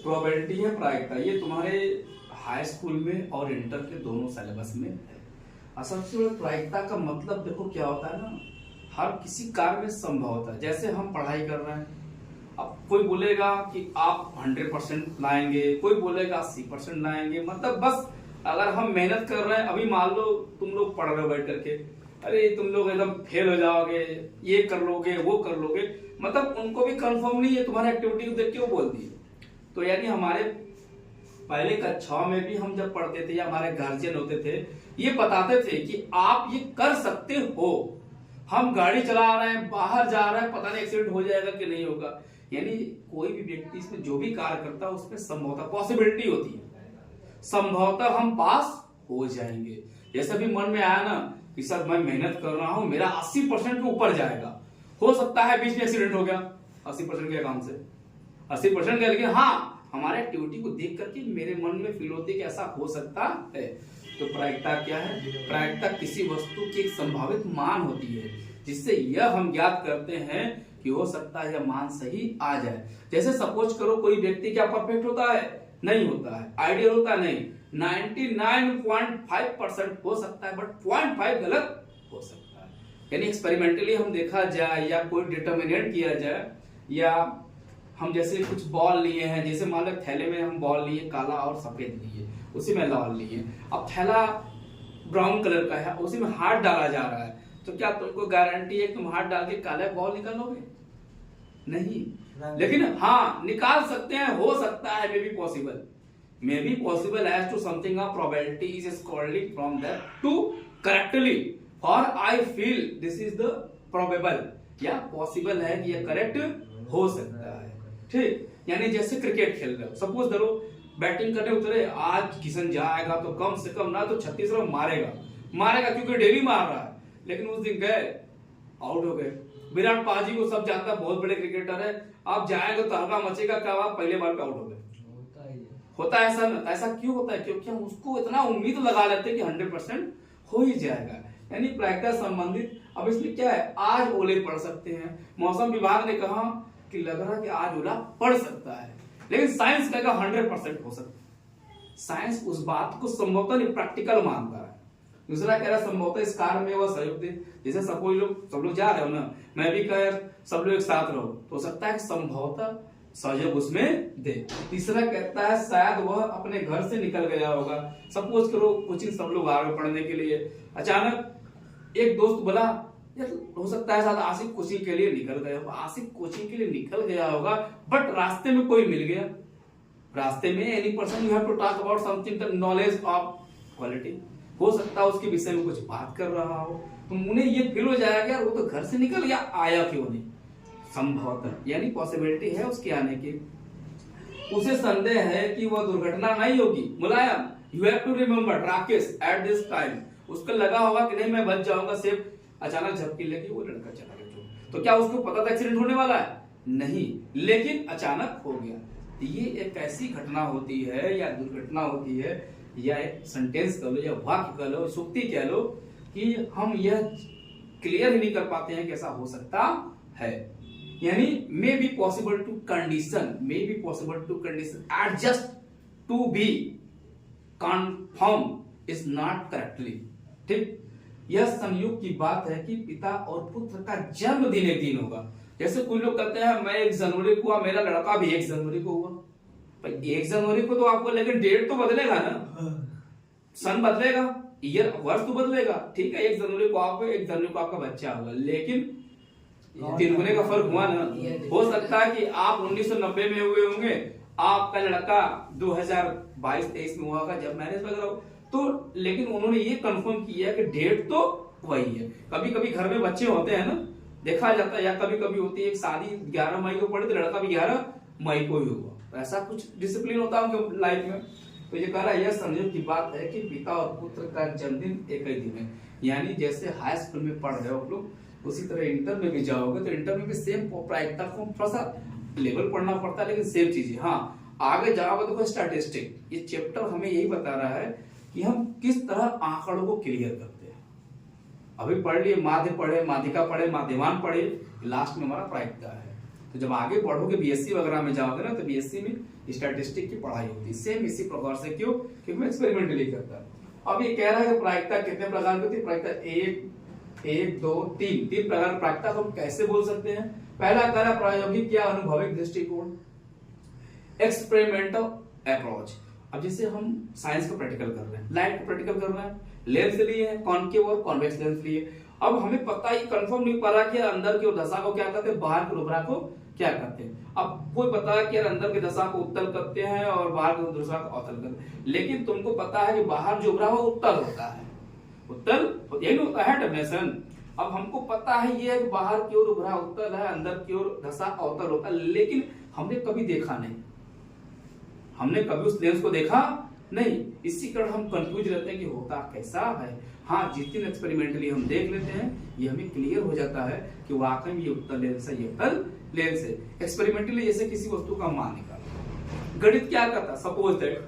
Probability है प्रायिकता, ये तुम्हारे हाई स्कूल में और इंटर के दोनों सिलेबस में है। असल में प्रायिकता का मतलब देखो क्या होता है ना, हर किसी कार्य में संभव होता है। जैसे हम पढ़ाई कर रहे हैं, अब कोई बोलेगा कि आप 100% लाएंगे, कोई बोलेगा 80% लाएंगे, मतलब बस अगर हम मेहनत कर रहे हैं, अभी मान लो तुम लोग पढ़ रहे हो बैठ करके, अरे तुम लोग एकदम फेल हो जाओगे, ये कर लोगे वो कर लोगे, मतलब उनको भी कंफर्म नहीं है तुम्हारी एक्टिविटी को देख के वो बोल दिए। तो यानी हमारे पहले कक्षाओं में भी हम जब पढ़ते थे या हमारे गार्जियन होते थे, ये बताते थे कि आप ये कर सकते हो। हम गाड़ी चला रहे हैं, बाहर जा रहे हैं, पता नहीं एक्सीडेंट हो जाएगा कि नहीं होगा। यानी कोई भी व्यक्ति इसमें जो भी कार्य करता है उसमें संभवतः पॉसिबिलिटी होती है, संभवतः हम पास हो जाएंगे। जैसे भी मन में आया ना कि सर मैं मेहनत कर रहा हूं, मेरा 80% के ऊपर जाएगा, हो सकता है बीच में एक्सीडेंट हो गया 80% के अकाउंट से 80% का, लेकिन हाँ हमारे एक्टिविटी को देख करके मेरे मन में फील होती है कि ऐसा हो सकता है। तो प्रायिकता क्या है? प्रायिकता किसी वस्तु की एक संभावित मान होती है, जिससे यह हम ज्ञात करते हैं कि हो सकता है यह मान सही आ जाए। जैसे सपोज करो कोई व्यक्ति क्या परफेक्ट होता है? नहीं होता है। आइडियल होता है? नहीं। 99.5% हो सकता है, बट 0.5 गलत हो सकता है। यानी एक्सपेरिमेंटली हम देखा जाए या कोई डिटर्मिनेट किया जाए, या हम जैसे कुछ बॉल लिए हैं, जैसे मान लो थैले में हम बॉल लिए, काला और सफेद लिए, उसी में लाल लिए, अब थैला ब्राउन कलर का है, उसी में हाथ डाला जा रहा है, तो क्या तुमको गारंटी है तुम हाथ डाल के काला बॉल निकालोगे? नहीं। लेकिन हाँ निकाल सकते हैं, हो सकता है, may be possible as to something of probability is scoredly from that to correctly, और I feel this is the probable, या पॉसिबल है कि यह करेक्ट हो सकता है। ठीक, यानी जैसे क्रिकेट खेल रहे हो, सपोज करो बैटिंग करने उतरे, आज किशन जाएगा तो कम से कम ना तो 36 रन मारेगा क्योंकि डेली मार रहा है, लेकिन उस दिन गए आउट हो गए। विराट पाजी को सब जानता है, बहुत बड़े क्रिकेटर है, आप जाएंगे तो हल्का मचेगा, क्या आप पहले बार पे आउट हो गए। होता है ऐसा ना? ऐसा क्यों होता है? क्योंकि हम उसको इतना उम्मीद लगा लेते हैं कि 100% हो ही जाएगा। यानी प्रायिकता संबंधित, अब इसमें क्या है, आज ओले पड़ सकते हैं, मौसम विभाग ने कहा कि लग रहा है कि आज ओला पड़ सकता है, लेकिन साइंस कहेगा 100% हो सकता है। साइंस उस बात को संभवतः नहीं, प्रैक्टिकल मानता है। दूसरा कह रहा संभवतः इस कार्य में वह सहयोग दे, जैसे सब लोग जा रहे हो ना, मैं भी कह सब लोग एक साथ रहो, तो हो सकता है संभवतः सहयोग उसमें दे। तीसरा कहता है शायद वह अपने घर से निकल गया होगा। सपोज करो कोचिंग सब लोग आ रहे पढ़ने के लिए, अचानक एक दोस्त बोला यार हो सकता है शायद आशिक कोचिंग के लिए निकल गया होगा, आशिक कोचिंग के लिए निकल गया होगा, बट रास्ते में कोई मिल गया। रास्ते में any person you have to talk about something the knowledge of quality, हो सकता है उसके विषय में कुछ बात कर रहा हो, तो उन्हें ये फील हो जाएगा यार वो तो घर से निकल गया, आया क्यों नहीं, संभवतः, यानी पॉसिबिलिटी है उसके आने की। उसे संदेह है कि वह दुर्घटना नहीं होगी। Mulayam, you have to remember Rakesh at this time, उसको लगा होगा कि नहीं मैं बच जाऊंगा सेफ, अचानक झपकी लेके वो लड़का चला गया। तो क्या उसको पता था एक्सीडेंट होने वाला है? नहीं, लेकिन अचानक हो गया। ये एक ऐसी घटना होती है या दुर्घटना होती है, या एक सेंटेंस कह लो या वाक्य कह लो, सूक्ति कह लो, कि हम यह क्लियर ही नहीं कर पाते हैं कि ऐसा हो सकता है। यानी may be possible to condition adjust to be confirm is not correctly. ठीक, यह संयोग की बात है कि पिता और पुत्र का जन्मदिन एक दिन होगा। जैसे कुछ लोग कहते हैं मैं 1 जनवरी को हुआ, मेरा लड़का भी 1 जनवरी को हुआ। 1 जनवरी को तो आपको, लेकिन डेट तो बदलेगा ना, सन बदलेगा, ईयर वर्ष तो बदलेगा। ठीक है, 1 जनवरी को आपको 1 जनवरी को आपका बच्चा होगा, लेकिन 3 गुने का फर्क हुआ ना। हो सकता है कि आप 1990 में हुए होंगे, आपका लड़का 2022-23 में हुआ होगा जब मैरिज वगैरह हो, तो लेकिन उन्होंने ये कंफर्म किया कि डेट तो वही है। कभी कभी घर में बच्चे होते हैं ना, देखा जाता है, या कभी कभी होती है शादी 11 मई को पड़ी तो लड़का भी 11 मई को ही हुआ, तो ऐसा कुछ डिसिप्लिन होता है उनके लाइफ में। तो ये कह रहा है यह संयोग की बात है कि पिता और पुत्र का जन्मदिन एक ही दिन है। यानी जैसे हाई स्कूल में पढ़ रहे हो आप लोग, उसी तरह इंटर में भी जाओगे तो इंटर में भी सेम प्रायिकता को थोड़ा सा लेवल पढ़ना पड़ता है, लेकिन सेम चीज है। हाँ, आगे जाओगे तो स्टैटिस्टिक, ये चैप्टर हमें यही बता रहा है कि हम किस तरह आंकड़ों को क्लियर करते हैं। अभी पढ़ लिए, माध्य पढ़े, माध्यिका पढ़े, माध्यमान पढ़े, लास्ट में हमारा प्रायिकता है। तो जब आगे पढ़ोगे बीएससी वगैरह में जाओगे ना, तो बीएससी में स्टैटिस्टिक की पढ़ाई होती है सेम इसी प्रकार से। क्यों? क्योंकि मैं एक्सपेरिमेंटली करता हूं। अब ये कह रहा है कि प्रायिकता कितने प्रकार की होती है? प्रायिकता एक दो तीन प्रकार प्रायिकता को हम कैसे बोल सकते हैं? पहला कह रहा प्रायोगिक या अनुभविक दृष्टिकोण, एक्सपेरिमेंटल अप्रोच। अब जैसे हम साइंस का प्रैक्टिकल कर रहे हैं, लाइट का प्रैक्टिकल कर रहे हैं, लेंस लिए हैं, कॉनकेव और कॉन्वेक्स लेंस लिए। अब हमें पता ही कंफर्म नहीं पा रहा कि अंदर की दशा को क्या कहते हैं, बाहर की रुब्रा को क्या कहते हैं। अब कोई पता है कि अंदर की दशा को उत्तल कहते हैं और बाहर की दशा को अवतल कहते हैं, लेकिन तुमको पता है कि बाहर जो उभरा वो उत्तल होता है, उत्तल यही होता है डेफिनेशन। अब हमको पता है ये कि बाहर की ओर उभरा उत्तल है, अंदर की ओर दशा अवतल होता है, लेकिन हमने कभी देखा नहीं, हमने कभी उस लेंस को देखा नहीं। इसी कारण हम कंफ्यूज रहते हैं कि होता कैसा है। हाँ, जिस दिन एक्सपेरिमेंटली हम देख लेते हैं ये हमें क्लियर हो जाता है कि वाकई में ये उत्तल लेंस है, ये अवतल लेंस है। एक्सपेरिमेंटली जैसे किसी वस्तु का मान निकाला, गणित क्या करता, सपोज दैट,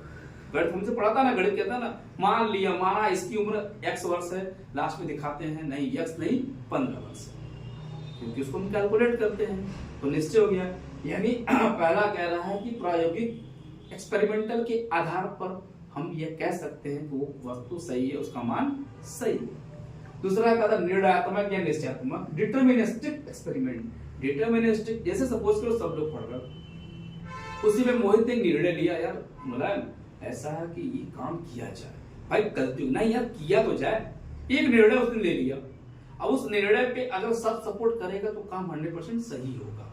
गणित हमसे पढ़ा था ना, गणित कहता है ना, मान लिया, माना इसकी उम्र x वर्ष है, लास्ट में दिखाते हैं नहीं x नहीं 15 वर्ष है, क्योंकि उसको हम कैलकुलेट करते हैं, तो निश्चय हो गया। यानी पहला कह रहा है कि प्रायोगिक एक्सपेरिमेंटल के आधार पर हम ये कह सकते हैं कि वो वस्तु सही है, उसका मान सही है। दूसरा कहता है निर्णयात्मक या निश्चयात्मक, डिटरमिनिस्टिक एक्सपेरिमेंट। डिटरमिनिस्टिक जैसे सपोज करो सब लोग पढ़ रहे, उसी में मोहित एक निर्णय लिया, यार मुलायम ऐसा है कि ये काम किया जाए, भाई गलती नहीं यार किया तो जाए, एक निर्णय उसने ले लिया। अब उस निर्णय पे अगर सब सपोर्ट करेगा तो काम 100% सही होगा।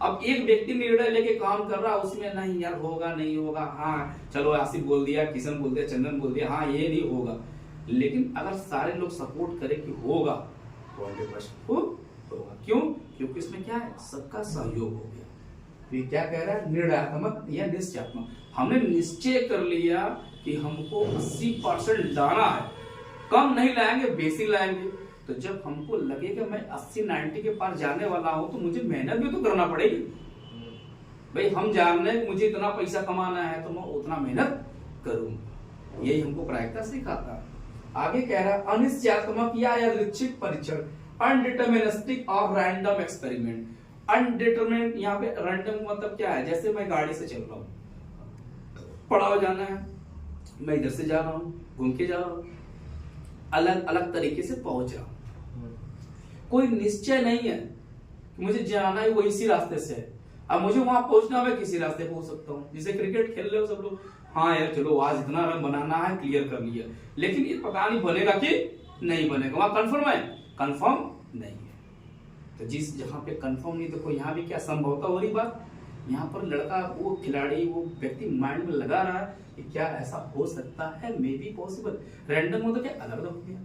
अब एक व्यक्ति निर्णय लेके काम कर रहा है, उसमें नहीं यार होगा नहीं होगा, हाँ चलो आसिफ बोल दिया, किशन बोल दिया, चंदन बोल दिया, हाँ ये नहीं होगा, लेकिन अगर सारे लोग सपोर्ट करें कि होगा तो 100% होगा। क्यों? क्योंकि इसमें क्या है, सबका सहयोग हो गया। तो ये क्या कह रहा है, निर्णयात्मक या निश्चयात्मक। हमने निश्चय कर लिया कि हमको 80% लाना है, कम नहीं लाएंगे, बेसी लाएंगे। तो जब हमको लगे कि मैं 80-90 के पार जाने वाला हूं तो मुझे मेहनत भी तो करना पड़ेगी भाई। हम जान रहे हैं मुझे इतना पैसा कमाना है तो मैं उतना मेहनत करूंगा। यही हमको प्रायिकता सिखाता है। आगे कह रहा है अनिश्चयात्मक या यादृच्छिक परीक्षण, अनडिटरमिनिस्टिक और रैंडम एक्सपेरिमेंट। अनडिटरमिनेट यहाँ पे रैंडम मतलब क्या है, जैसे मैं गाड़ी से चल रहा हूँ, पड़ाव जाना है, मैं इधर से जा रहा हूँ, घूम के जा रहा हूँ, अलग अलग तरीके से पहुंच रहा हूँ, कोई निश्चय नहीं है कि मुझे जाना है वो इसी रास्ते से है। अब मुझे वहां पहुंचना, मैं किसी रास्ते पहुंच सकता हूँ। जैसे क्रिकेट खेल रहे हो सब लोग, हाँ यार चलो आज इतना रन बनाना है, क्लियर कर लिया, लेकिन ये पता नहीं बनेगा कि नहीं बनेगा, वहां कंफर्म है, कंफर्म नहीं है। तो जिस जहां पे कंफर्म नहीं, देखो यहाँ भी क्या संभवता हो रही बात, यहाँ पर लड़का वो खिलाड़ी वो व्यक्ति माइंड में लगा रहा है कि क्या ऐसा हो सकता है, मे बी पॉसिबल। रैंडम हो तो क्या अलग अलग हो गया,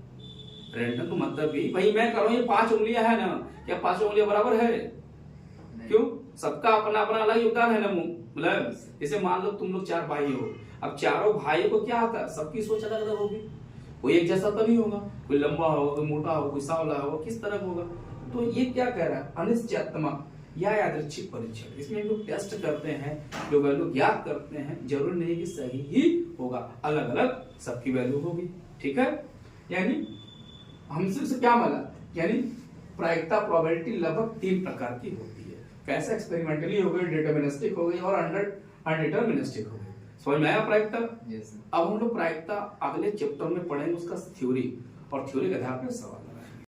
रैंडम तो मतलब भी भाई मैं कर रहा हूँ, ये 5 उंगलियां है ना, क्या 5 उंगलियां बराबर है? क्यों? सबका अपना अपना अलग योगदान है ना। मतलब जैसे मान लो तुम लोग 4 भाई हो, अब चारों भाई को क्या आता है, सबकी सोच अलग अलग होगी, कोई एक जैसा तो नहीं होगा, कोई लंबा होगा, कोई मोटा होगा, कोई सांवला होगा, किस तरह होगा। तो ये क्या कह रहा है, अनिश्चयात्मक या यादृच्छिक परीक्षण। इसमें हम लोग टेस्ट करते हैं, जो वैल्यू ज्ञात करते हैं, जरूरी नहीं कि सही ही होगा, अलग अलग सबकी वैल्यू होगी। ठीक है, यानी हमसे से क्या मिला, यानी प्रायिकता प्रोबेबिलिटी लगभग 3 प्रकार की होती है। कैसे, एक्सपेरिमेंटली हो गई, डिटरमिनिस्टिक हो गई और अनडिटरमिनिस्टिक हो गई। समझ में आया प्रायिकता? अब हम लोग प्रायिकता अगले चैप्टर में पढ़ेंगे, उसका थ्योरी, और थ्योरी के आधार पर सवाल।